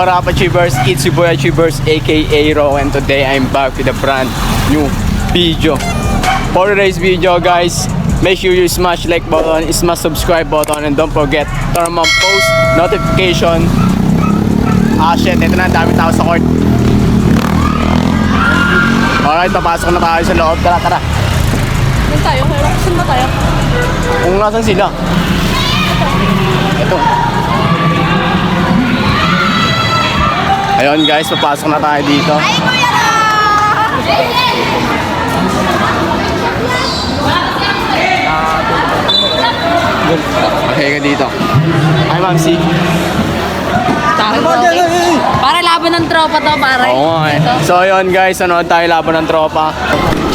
what up, Achievers? It's your boy Achievers, aka Ro, and today I'm back with a brand new video. For today's video, guys, make sure you smash like button, smash subscribe button, and don't forget turn on post notification. Shit, ito na, dami tao sa court. Alright, papasok na tayo sa loob. Tara, tara. Saan tayo? Saan ba tayo? Kung nasan sila? Ito. Ayun guys, papasok na tayo dito. Ay, kuya na! Okay ka dito. Hi, Ma'am C. Para laban ng tropa to, pare. Oo nga eh. So ayun guys, anood tayo laban ng tropa.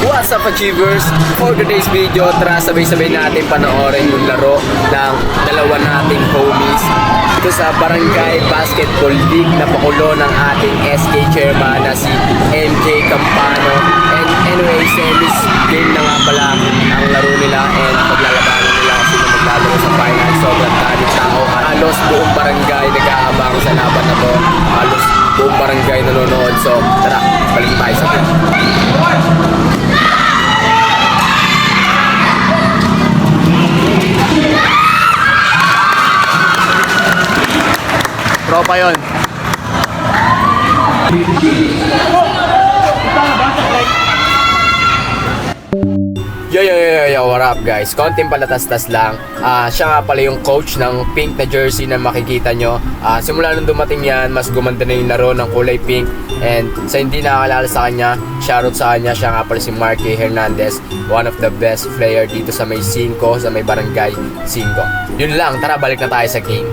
What's up, Achievers? For today's video, tara sabay-sabay natin panoorin yung laro ng dalawa nating homies ito sa Barangay Basketball League na pakulo ng ating SK chairman na si MJ Campano. And anyway, semis game na nga pala ang laro nila and paglalabanan nila sino maglalaro sa final. Sobrang daming tao. Halos buong barangay nag-aabang sa laban na to. Halos buong barangay nanonood. So tara, balik tayo sa plan. Tropa yun. Yo, what up guys? Konting palatas-tas lang. Siya nga pala yung coach ng pink na jersey na makikita nyo. Simula nung dumating yan, mas gumanda na yung laro ng kulay pink. And sa hindi nakakalala sa kanya, shoutout sa kanya, siya nga pala si Marky Hernandez. One of the best player dito sa may 5, sa may barangay 5. Yun lang, tara balik na tayo sa game.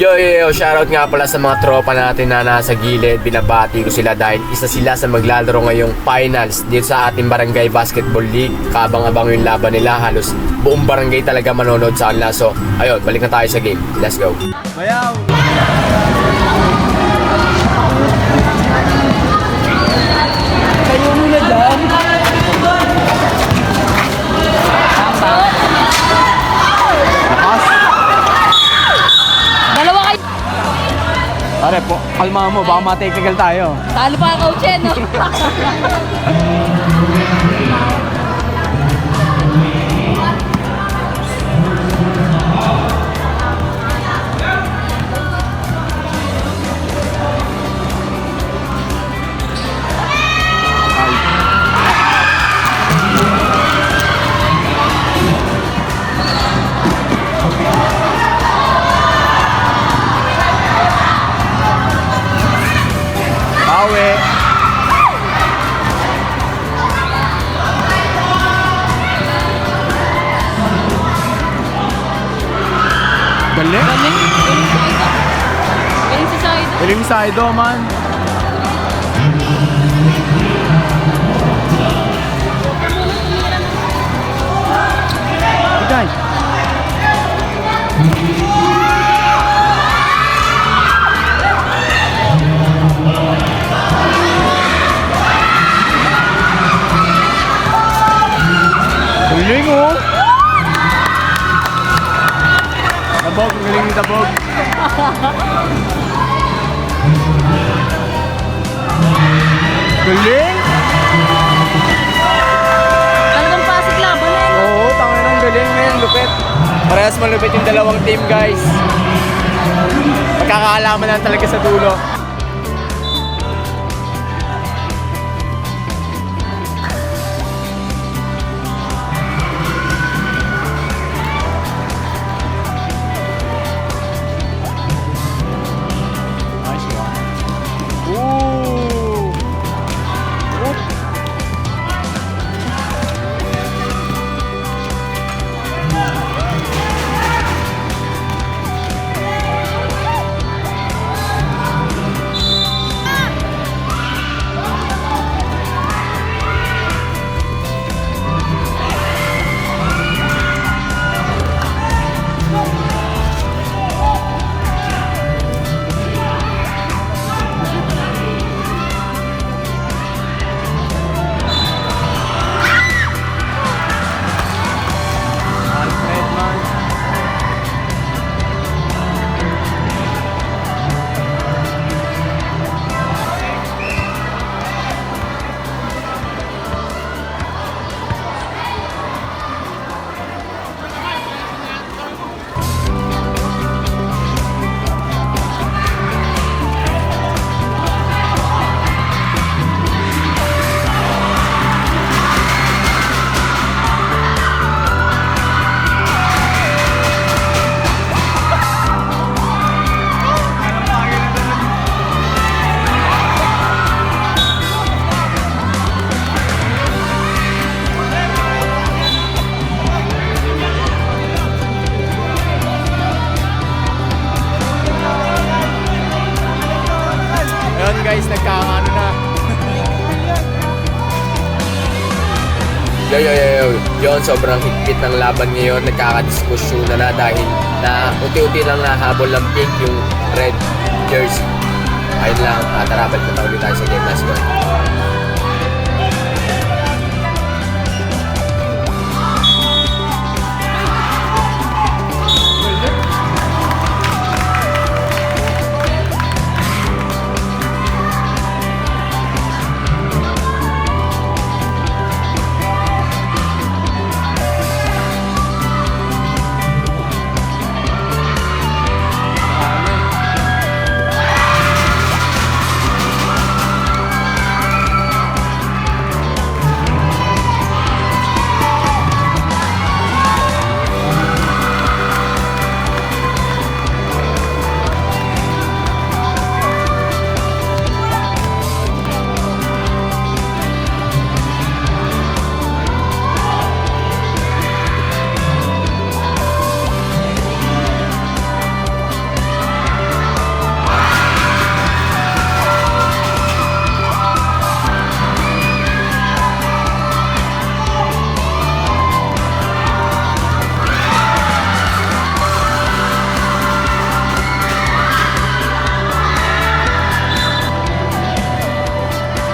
Yo, shoutout nga pala sa mga tropa natin na nasa gilid. Binabati ko sila dahil isa sila sa maglalaro ngayong finals dito sa ating Barangay Basketball League. Kabang-abang yung laban nila. Halos buong barangay talaga manonood sa kanila. So, ayun, balik na tayo sa game. Let's go. Bayaw! Kayo muna dyan. Dalawa kayo. Pare po, kalma mo, baka matikagal tayo. Talo pa ang coach no? Bawi. Galing? Galing si Saido. Galing Saido, man. Igay. Galing oh! Tabog, galing ni Tabog. Galing! Talagang pasig laban eh. Oo, tangin ang galing ngayon, lupit. Parehas malupit yung dalawang team, guys. Magkakaalaman lang talaga sa dulo. Yun, sobrang higpit ng laban ngayon. Nagkakadiskusyon na dahil na unti-unti lang nahabol ng pink yung red jersey. Ayun lang, tara, balik na ulit tayo sa game. Let's go.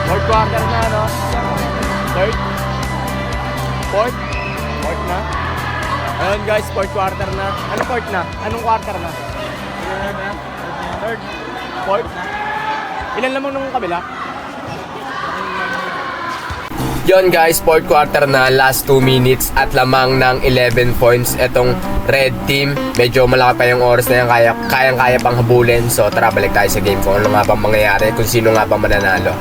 Fourth quarter na, no? Third? Fourth? Fourth na? Ayun guys, fourth quarter na. Anong fourth na? Anong quarter na? Third? Fourth? Ilan lamang nung kabila? Yon guys, fourth quarter na, last 2 minutes at lamang ng 11 points etong red team. Medyo malaki pa yung oras na yan, kayang-kaya pang habulin. So tara, balik tayo sa game kung ano nga bang mangyayari, kung sino nga bang mananalo.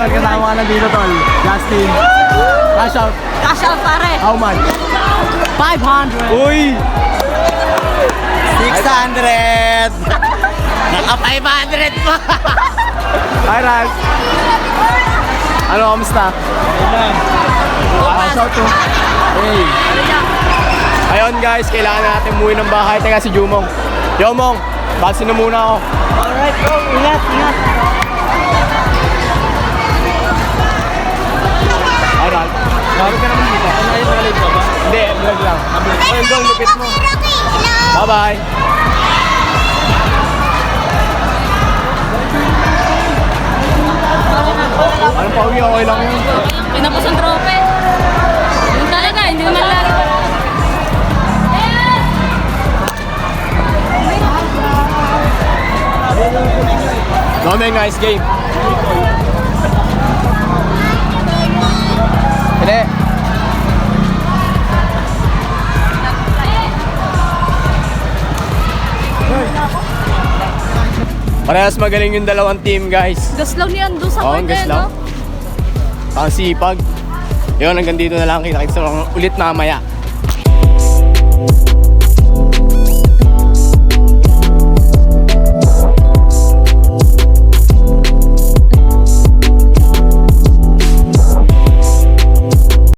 Kasama na dito, tol. Justin. Cash out. Cash out, pare. How much? 500. Uy! 600! Naka 500 pa! Hi, Ralph. Ano, kamusta? Cash out to. Hey. Ayun guys, kailangan na natin umuwi ng bahay. Teka si Jumong. Yo, Mong. Basin na muna ako. Alright, bro. Ingat, ingat. Hi, Ralph. Sabi ka naman dito. Ay, nalib ka ba? Hindi, vlog lang. Ayun, go, lupit mo. Bye-bye. Anong pauwi? Okay lang yun. Pinapos ang trope. Yung talaga, hindi naman lagi. No, man, guys, game. Hindi. Parehas magaling yung dalawang team, guys. Gas lang ni Ando sa Oo, court gas eh, lang. no? Ang sipag. Yun, hanggang dito na lang. Kita-kita ulit mamaya.